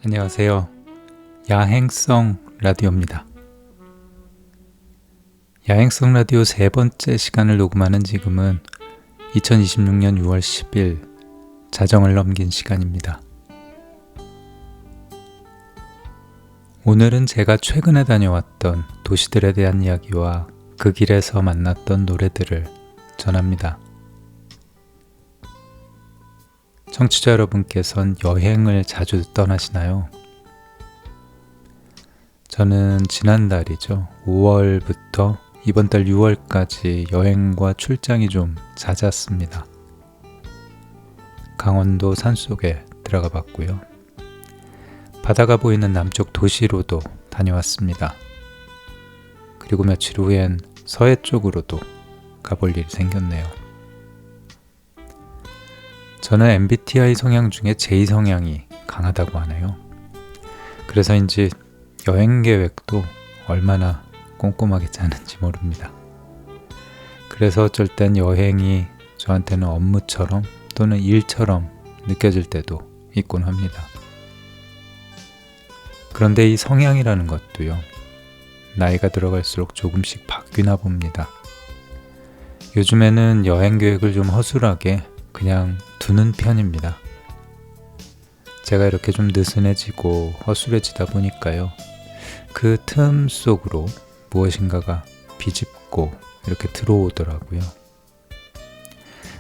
안녕하세요. 야행성 라디오입니다. 야행성 라디오 세 번째 시간을 녹음하는 지금은 2026년 6월 10일 자정을 넘긴 시간입니다. 오늘은 제가 최근에 다녀왔던 도시들에 대한 이야기와 그 길에서 만났던 노래들을 전합니다. 청취자 여러분께선 여행을 자주 떠나시나요? 저는 지난달이죠. 5월부터 이번 달 6월까지 여행과 출장이 좀 잦았습니다. 강원도 산속에 들어가 봤고요. 바다가 보이는 남쪽 도시로도 다녀왔습니다. 그리고 며칠 후엔 서해 쪽으로도 가볼 일이 생겼네요. 저는 MBTI 성향 중에 J 성향이 강하다고 하네요. 그래서인지 여행 계획도 얼마나 꼼꼼하게 짜는지 모릅니다. 그래서 어쩔 땐 여행이 저한테는 업무처럼 또는 일처럼 느껴질 때도 있곤 합니다. 그런데 이 성향이라는 것도요, 나이가 들어갈수록 조금씩 바뀌나 봅니다. 요즘에는 여행 계획을 좀 허술하게 그냥 두는 편입니다. 제가 이렇게 좀 느슨해지고 허술해지다 보니까요, 그 틈 속으로 무엇인가가 비집고 이렇게 들어오더라고요.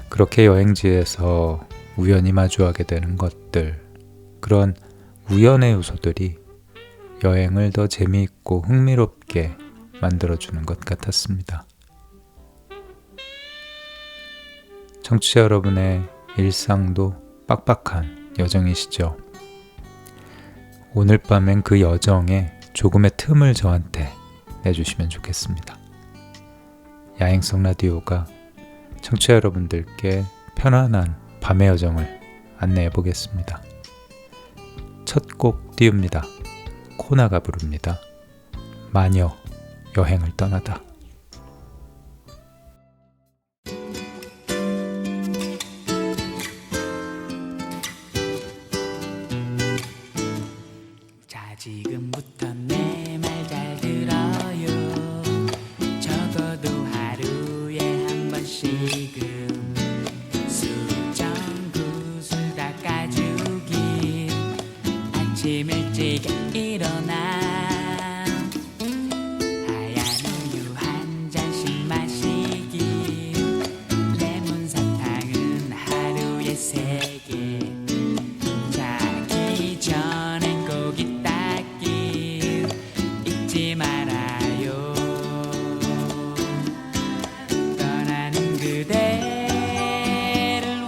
그렇게 여행지에서 우연히 마주하게 되는 것들, 그런 우연의 요소들이 여행을 더 재미있고 흥미롭게 만들어주는 것 같았습니다. 청취자 여러분의 일상도 빡빡한 여정이시죠? 오늘 밤엔 그 여정에 조금의 틈을 저한테 내주시면 좋겠습니다. 야행성 라디오가 청취자 여러분들께 편안한 밤의 여정을 안내해 보겠습니다. 첫 곡 띄웁니다. 코나가 부릅니다. 마녀 여행을 떠나다. 지금부터 내 말 잘 들어요. 적어도 하루에 한 번씩은 수정구슬 닦아주기. 아침 일찍 일어나 하얀 우유 한 잔씩 마시기. 레몬 사탕은 하루에 3개. 자기 전엔 꼭 있다 잊지 말아요. 떠나는 그대를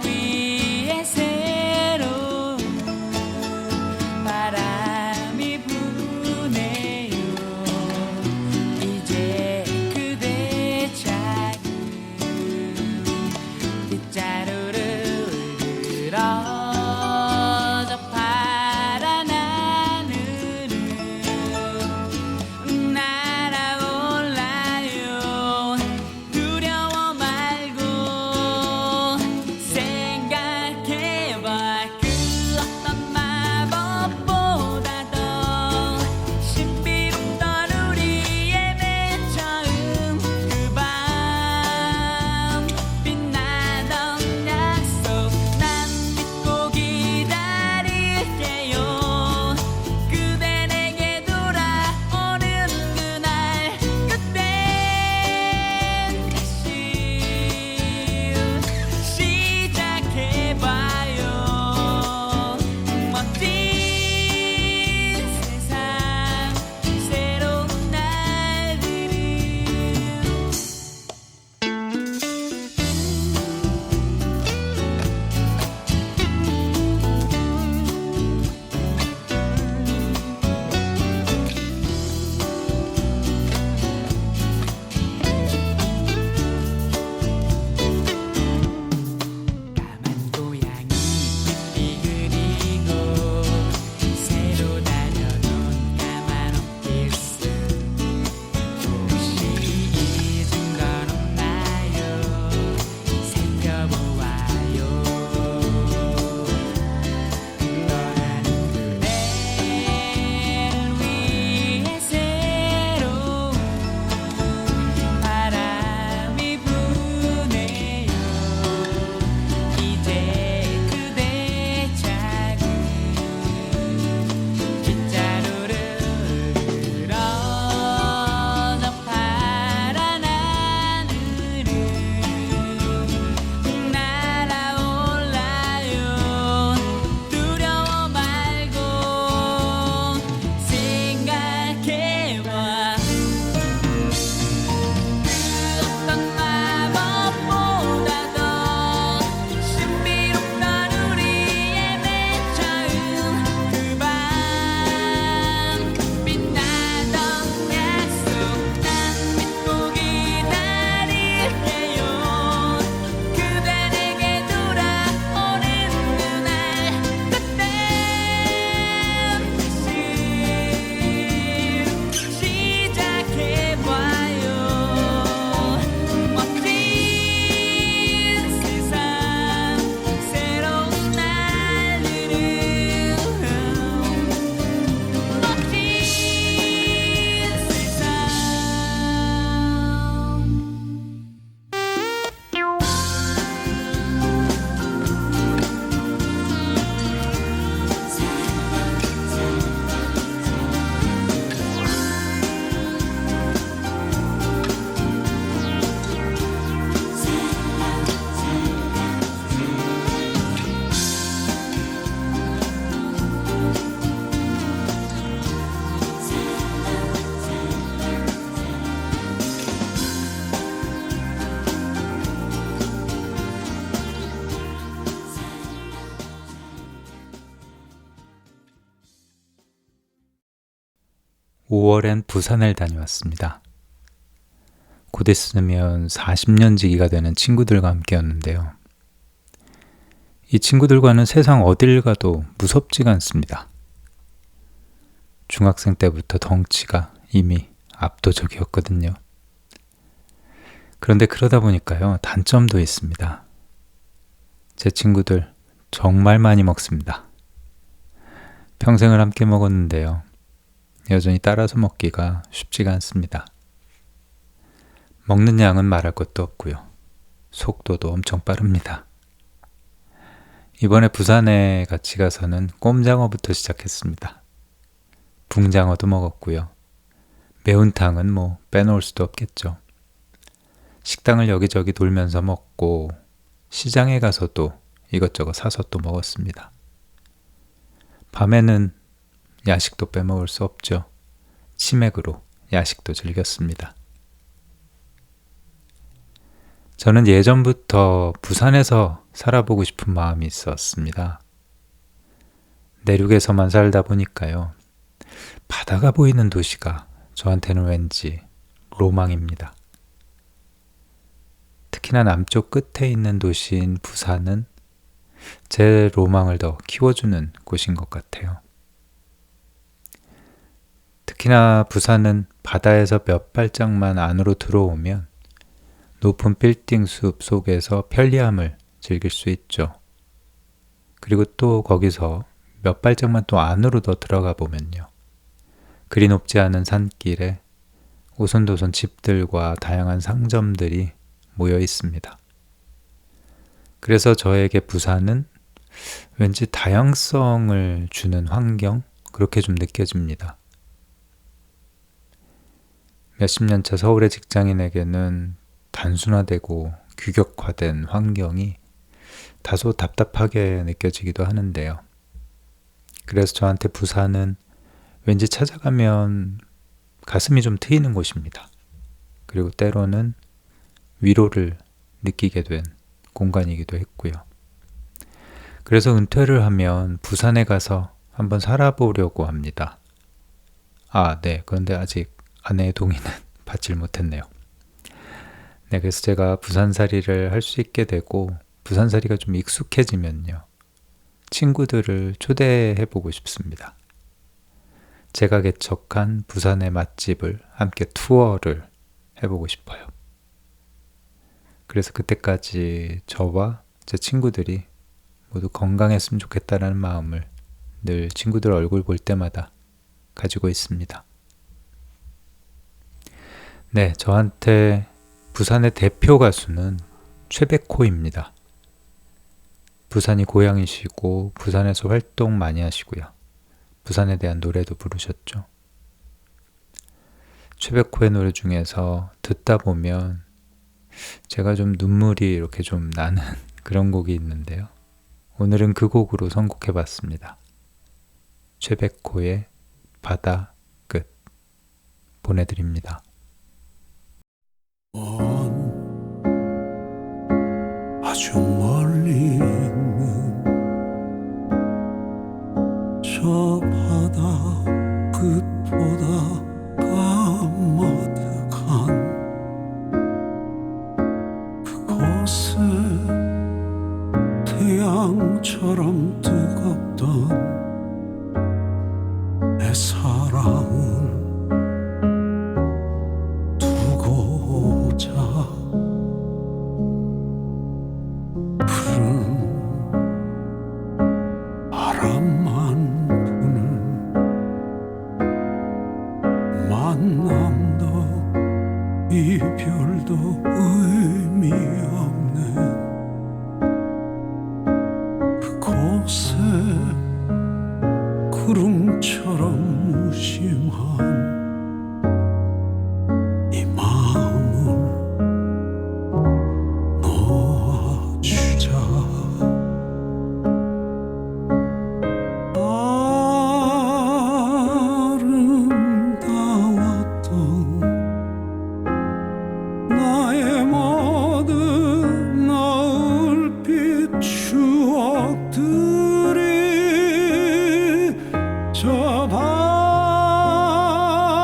위해 새로 바람이 부네. 5월엔 부산을 다녀왔습니다. 곧 있으면 40년지기가 되는 친구들과 함께였는데요. 이 친구들과는 세상 어딜 가도 무섭지가 않습니다. 중학생 때부터 덩치가 이미 압도적이었거든요. 그런데 그러다 보니까요, 단점도 있습니다. 제 친구들 정말 많이 먹습니다. 평생을 함께 먹었는데요. 여전히 따라서 먹기가 쉽지가 않습니다. 먹는 양은 말할 것도 없고요. 속도도 엄청 빠릅니다. 이번에 부산에 같이 가서는 꼼장어부터 시작했습니다. 붕장어도 먹었고요. 매운탕은 뭐 빼놓을 수도 없겠죠. 식당을 여기저기 돌면서 먹고 시장에 가서도 이것저것 사서 또 먹었습니다. 밤에는 야식도 빼먹을 수 없죠. 치맥으로 야식도 즐겼습니다. 저는 예전부터 부산에서 살아보고 싶은 마음이 있었습니다. 내륙에서만 살다 보니까요. 바다가 보이는 도시가 저한테는 왠지 로망입니다. 특히나 남쪽 끝에 있는 도시인 부산은 제 로망을 더 키워주는 곳인 것 같아요. 특히나 부산은 바다에서 몇 발짝만 안으로 들어오면 높은 빌딩 숲 속에서 편리함을 즐길 수 있죠. 그리고 또 거기서 몇 발짝만 또 안으로 더 들어가 보면요. 그리 높지 않은 산길에 오손도손 집들과 다양한 상점들이 모여 있습니다. 그래서 저에게 부산은 왠지 다양성을 주는 환경, 그렇게 좀 느껴집니다. 몇십 년 차 서울의 직장인에게는 단순화되고 규격화된 환경이 다소 답답하게 느껴지기도 하는데요. 그래서 저한테 부산은 왠지 찾아가면 가슴이 좀 트이는 곳입니다. 그리고 때로는 위로를 느끼게 된 공간이기도 했고요. 그래서 은퇴를 하면 부산에 가서 한번 살아보려고 합니다. 네. 그런데 아직 아내의 동의는 받질 못했네요. 네, 그래서 제가 부산살이를 할 수 있게 되고 부산살이가 좀 익숙해지면요. 친구들을 초대해보고 싶습니다. 제가 개척한 부산의 맛집을 함께 투어를 해보고 싶어요. 그래서 그때까지 저와 제 친구들이 모두 건강했으면 좋겠다는 마음을 늘 친구들 얼굴 볼 때마다 가지고 있습니다. 네, 저한테 부산의 대표 가수는 최백호입니다. 부산이 고향이시고 부산에서 활동 많이 하시고요. 부산에 대한 노래도 부르셨죠. 최백호의 노래 중에서 듣다 보면 제가 좀 눈물이 이렇게 좀 나는 그런 곡이 있는데요. 오늘은 그 곡으로 선곡해봤습니다. 최백호의 바다 끝 보내드립니다. 아주 멀리 있는 저 바다 끝보다 까마득한 그곳에 태양처럼 뜨겁던 내 사랑을 두고자 푸른 바람만 부는 만남도 이별도 의미 없는 그곳에 구름처럼 무심한 이 마음을 놓아주자. 아름다웠던 나의 모든 노을빛 추억들이 저 바다 끝에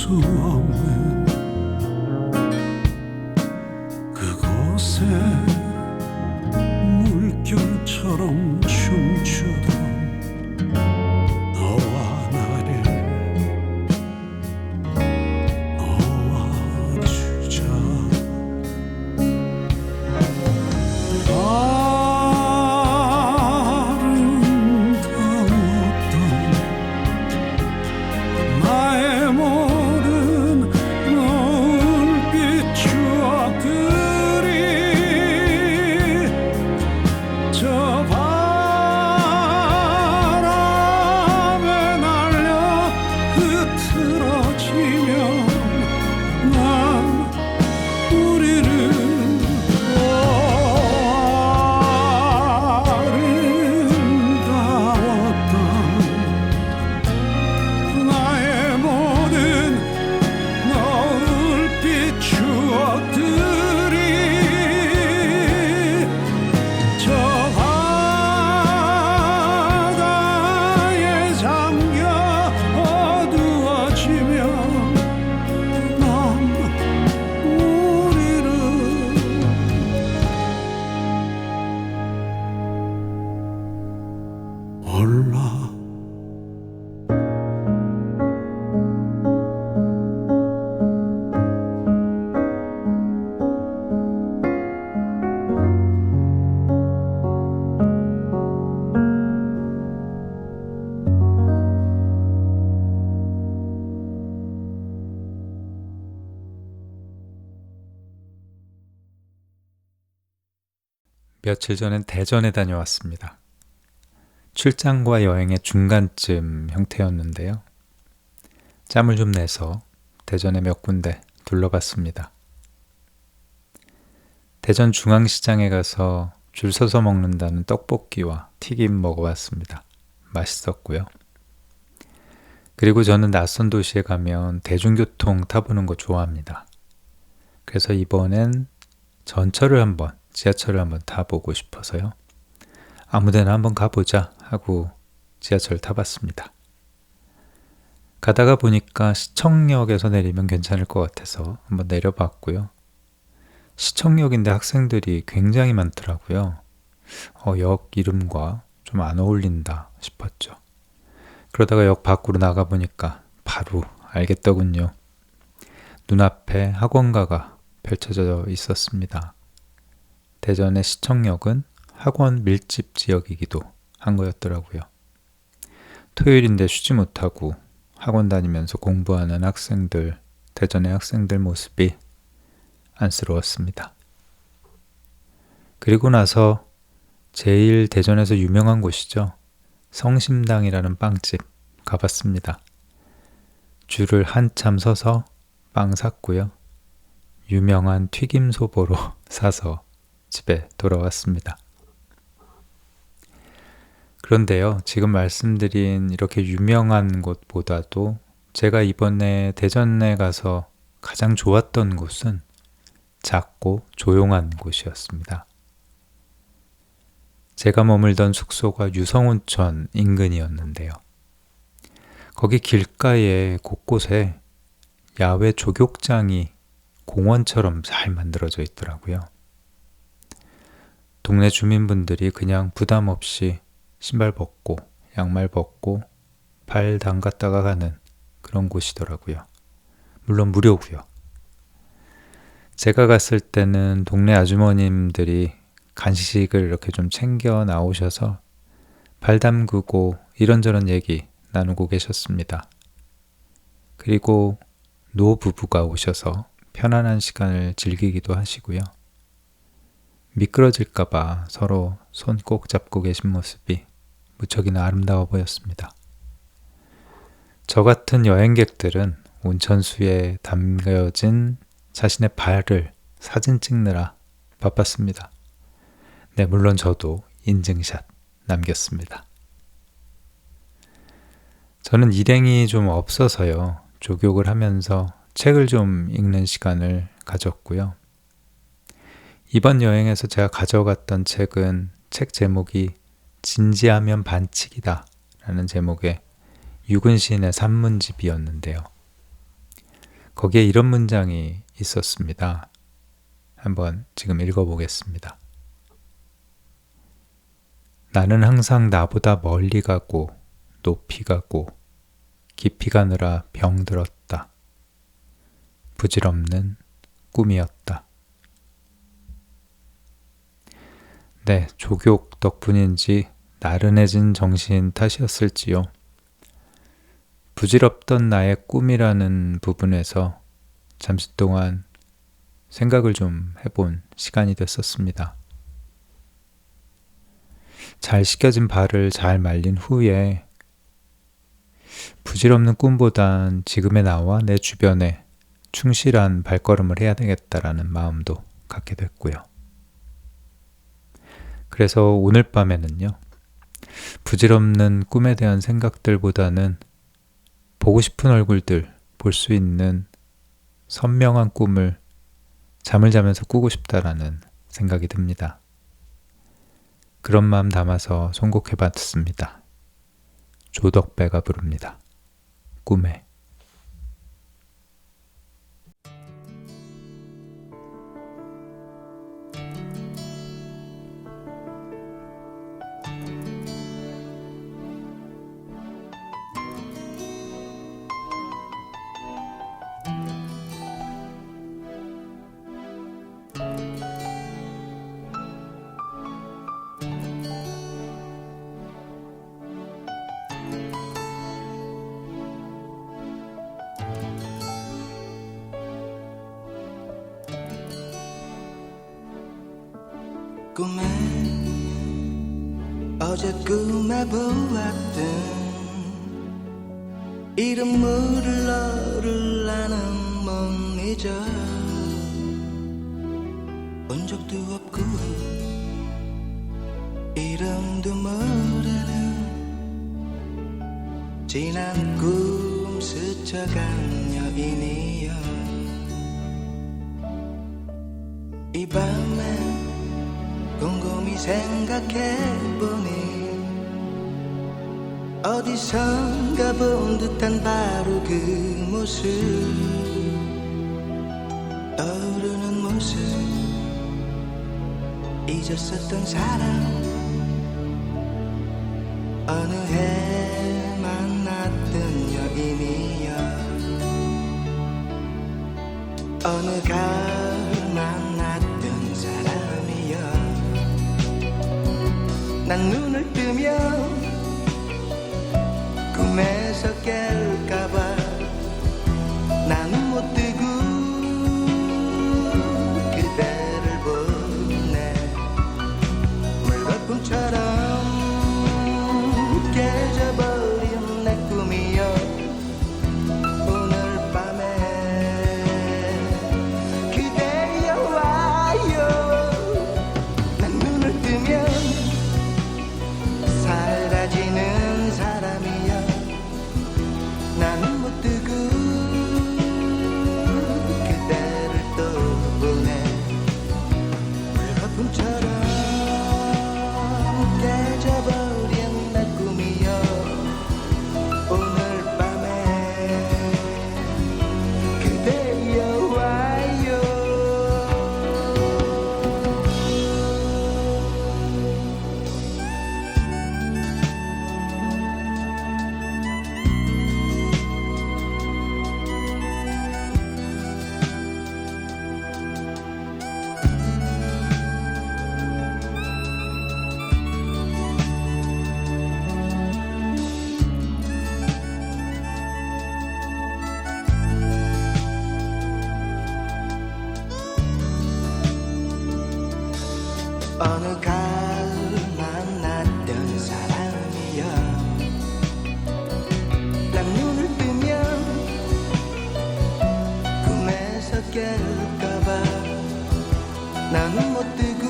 수없는 그곳에 물결처럼 춤추던 너와 나를 놓아주자. 아름다웠던 나의 모든 노을빛 추억들이 저 바람에 날려 흐트러지면 난 우리를 아름다웠던 나의 모든 노을빛 추억들이 저 바다에 잠겨 어두워지면 난 우리를 몰라. 며칠 전엔 대전에 다녀왔습니다. 출장과 여행의 중간쯤 형태였는데요. 짬을 좀 내서 대전에 몇 군데 둘러봤습니다. 대전 중앙시장에 가서 줄 서서 먹는다는 떡볶이와 튀김 먹어봤습니다. 맛있었고요. 그리고 저는 낯선 도시에 가면 대중교통 타보는 거 좋아합니다. 그래서 이번엔 지하철을 한번 타보고 싶어서요. 아무데나 한번 가보자 하고 지하철 타봤습니다. 가다가 보니까 시청역에서 내리면 괜찮을 것 같아서 한번 내려봤고요. 시청역인데 학생들이 굉장히 많더라고요. 역 이름과 좀 안 어울린다 싶었죠. 그러다가 역 밖으로 나가보니까 바로 알겠더군요. 눈앞에 학원가가 펼쳐져 있었습니다. 대전의 시청역은 학원 밀집 지역이기도 한 거였더라고요. 토요일인데 쉬지 못하고 학원 다니면서 공부하는 학생들, 대전의 학생들 모습이 안쓰러웠습니다. 그리고 나서 제일 대전에서 유명한 곳이죠. 성심당이라는 빵집 가봤습니다. 줄을 한참 서서 빵 샀고요. 유명한 튀김소보로 사서 집에 돌아왔습니다. 그런데요, 지금 말씀드린 이렇게 유명한 곳보다도 제가 이번에 대전에 가서 가장 좋았던 곳은 작고 조용한 곳이었습니다. 제가 머물던 숙소가 유성온천 인근이었는데요. 거기 길가에 곳곳에 야외 족욕장이 공원처럼 잘 만들어져 있더라고요. 동네 주민분들이 그냥 부담 없이 신발 벗고 양말 벗고 발 담갔다가 가는 그런 곳이더라고요. 물론 무료고요. 제가 갔을 때는 동네 아주머님들이 간식을 이렇게 좀 챙겨 나오셔서 발 담그고 이런저런 얘기 나누고 계셨습니다. 그리고 노부부가 오셔서 편안한 시간을 즐기기도 하시고요. 미끄러질까봐 서로 손 꼭 잡고 계신 모습이 무척이나 아름다워 보였습니다. 저 같은 여행객들은 온천수에 담겨진 자신의 발을 사진 찍느라 바빴습니다. 네, 물론 저도 인증샷 남겼습니다. 저는 일행이 좀 없어서요. 족욕을 하면서 책을 좀 읽는 시간을 가졌고요. 이번 여행에서 제가 가져갔던 책은 책 제목이 진지하면 반칙이다 라는 제목의 유근 시인의 산문집이었는데요. 거기에 이런 문장이 있었습니다. 한번 지금 읽어보겠습니다. 나는 항상 나보다 멀리 가고 높이 가고 깊이 가느라 병들었다. 부질없는 꿈이었다. 네, 조교 덕분인지 나른해진 정신 탓이었을지요. 부질없던 나의 꿈이라는 부분에서 잠시 동안 생각을 좀 해본 시간이 됐었습니다. 잘 씻겨진 발을 잘 말린 후에 부질없는 꿈보단 지금의 나와 내 주변에 충실한 발걸음을 해야 되겠다라는 마음도 갖게 됐고요. 그래서 오늘 밤에는요, 부질없는 꿈에 대한 생각들보다는 보고 싶은 얼굴들 볼 수 있는 선명한 꿈을 잠을 자면서 꾸고 싶다라는 생각이 듭니다. 그런 마음 담아서 선곡해봤습니다. 조덕배가 부릅니다. 꿈에. 꿈에 어제 꿈에 보았던 이름 물을 너를 나는 못 잊어 본 적도 없고 이름도 모르는 지난 꿈 스쳐간 여인이여 이 밤에 곰곰이 생각해보니 어디선가 본 듯한 바로 그 모습 떠오르는 모습 잊었었던 사람 어느 해 만났던 여인이여 어느 가을 만났던 사람이여 난 눈을 뜨면 꿈에서 깰까봐 나는 못 뜨고 그대를 보네 물거품처럼 깨져버린 내 꿈이여 오늘 밤에 그대여 와요 난 눈을 뜨면 사라지는 사람이여 나는 못 뜨고 그대를 또 보내 물거품처럼 깨져버린 내 꿈이여 오늘 밤에 그대여 와요 어느 가을 만났던 사람이여 난 눈을 뜨면 꿈에서 깰까봐 나는 못 뜨고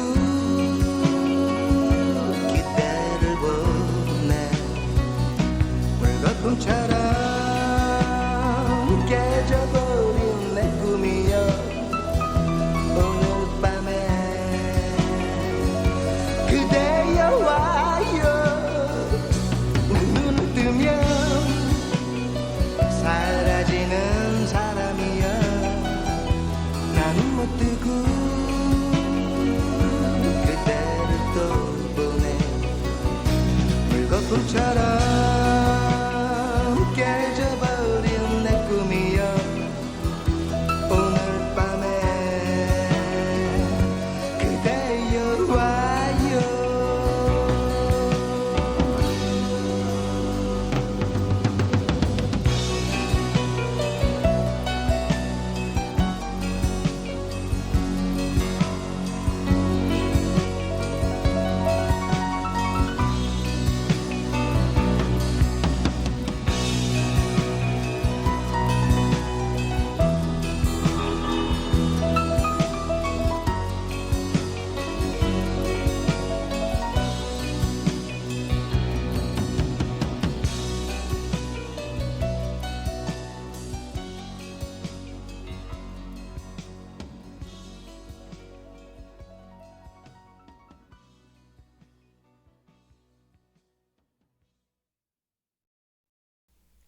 기대를 보내 물거품처럼 깨져버린 내 꿈이여 오늘 밤에 그대여 와요 내 눈을 뜨면 사라지는 사람이여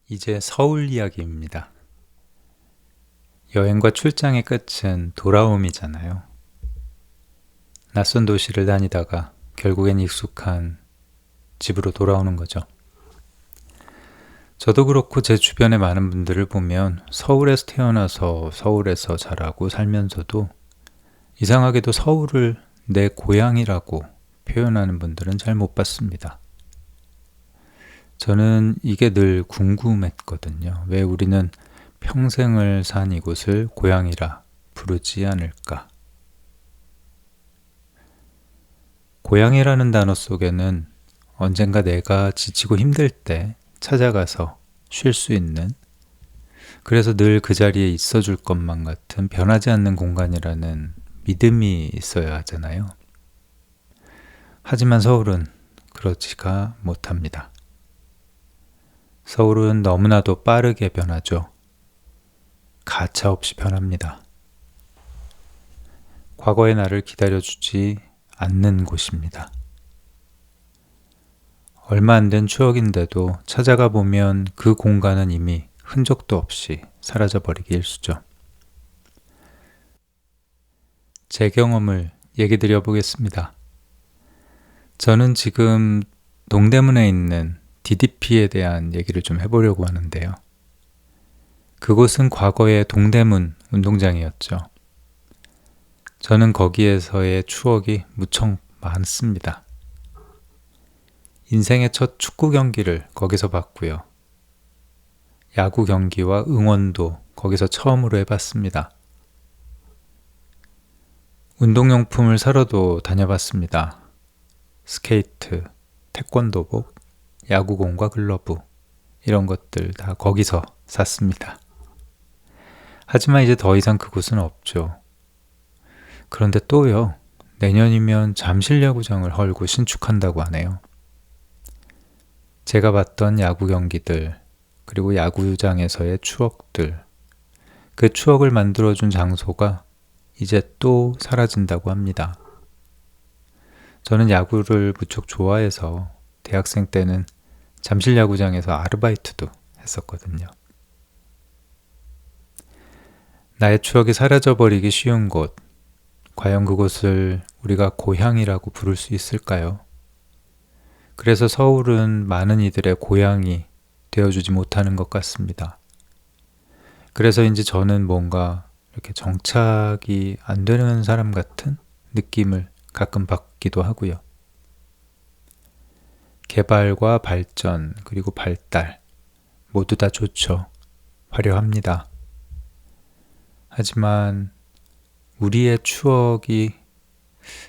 이제 서울 이야기입니다. 여행과 출장의 끝은 돌아옴이잖아요. 낯선 도시를 다니다가 결국엔 익숙한 집으로 돌아오는 거죠. 저도 그렇고 제 주변의 많은 분들을 보면 서울에서 태어나서 서울에서 자라고 살면서도 이상하게도 서울을 내 고향이라고 표현하는 분들은 잘 못 봤습니다. 저는 이게 늘 궁금했거든요. 왜 우리는 평생을 산 이곳을 고향이라 부르지 않을까? 고향이라는 단어 속에는 언젠가 내가 지치고 힘들 때 찾아가서 쉴 수 있는, 그래서 늘 그 자리에 있어 줄 것만 같은 변하지 않는 공간이라는 믿음이 있어야 하잖아요. 하지만 서울은 그렇지가 못합니다. 서울은 너무나도 빠르게 변하죠. 가차없이 변합니다. 과거의 나를 기다려주지 않는 곳입니다. 얼마 안 된 추억인데도 찾아가 보면 그 공간은 이미 흔적도 없이 사라져버리기 일쑤죠. 제 경험을 얘기 드려보겠습니다. 저는 지금 동대문에 있는 DDP에 대한 얘기를 좀 해보려고 하는데요. 그곳은 과거의 동대문 운동장이었죠. 저는 거기에서의 추억이 무척 많습니다. 인생의 첫 축구 경기를 거기서 봤고요. 야구 경기와 응원도 거기서 처음으로 해봤습니다. 운동용품을 사러도 다녀봤습니다. 스케이트, 태권도복, 야구공과 글러브, 이런 것들 다 거기서 샀습니다. 하지만 이제 더 이상 그곳은 없죠. 그런데 또요, 내년이면 잠실야구장을 헐고 신축한다고 하네요. 제가 봤던 야구 경기들, 그리고 야구장에서의 추억들, 그 추억을 만들어준 장소가 이제 또 사라진다고 합니다. 저는 야구를 무척 좋아해서 대학생 때는 잠실야구장에서 아르바이트도 했었거든요. 나의 추억이 사라져버리기 쉬운 곳, 과연 그곳을 우리가 고향이라고 부를 수 있을까요? 그래서 서울은 많은 이들의 고향이 되어주지 못하는 것 같습니다. 그래서인지 저는 뭔가 이렇게 정착이 안 되는 사람 같은 느낌을 가끔 받기도 하고요. 개발과 발전, 그리고 발달, 모두 다 좋죠. 화려합니다. 하지만 우리의 추억이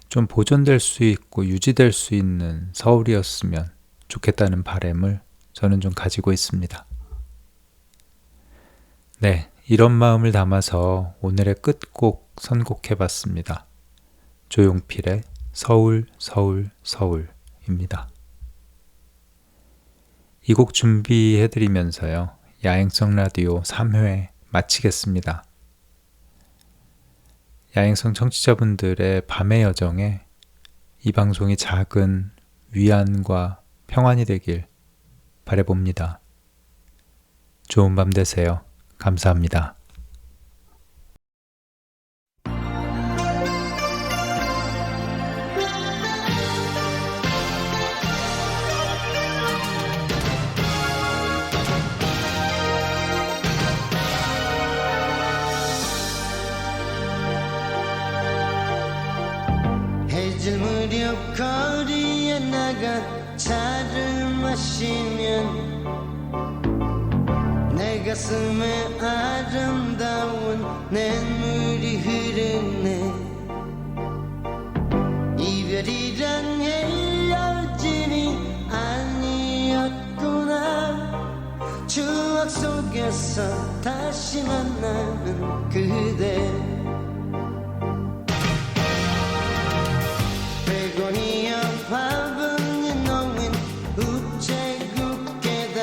좀 보존될 수 있고 유지될 수 있는 서울이었으면 좋겠다는 바람을 저는 좀 가지고 있습니다. 네, 이런 마음을 담아서 오늘의 끝곡 선곡해봤습니다. 조용필의 서울, 서울, 서울입니다. 이 곡 준비해드리면서요, 야행성 라디오 3회 마치겠습니다. 야행성 청취자분들의 밤의 여정에 이 방송이 작은 위안과 평안이 되길 바라봅니다. 좋은 밤 되세요. 감사합니다. 해질 무렵 거리에 나가 차를 마시면 내 가슴에 아름다운 냇물이 흐르네. 이별이란 헤어짐이 아니었구나. 추억 속에서 다시 만나는 그대. 베고니아 화분이 놓인 우체국 계단,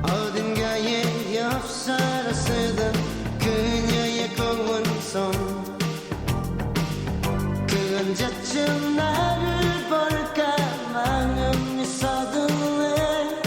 어딘가에 엽서를 쓰던 그녀의 고운 손. 그 언제쯤 나를 볼까 마음이 서둘래.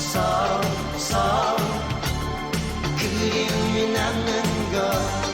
서서 그리움이 남는 것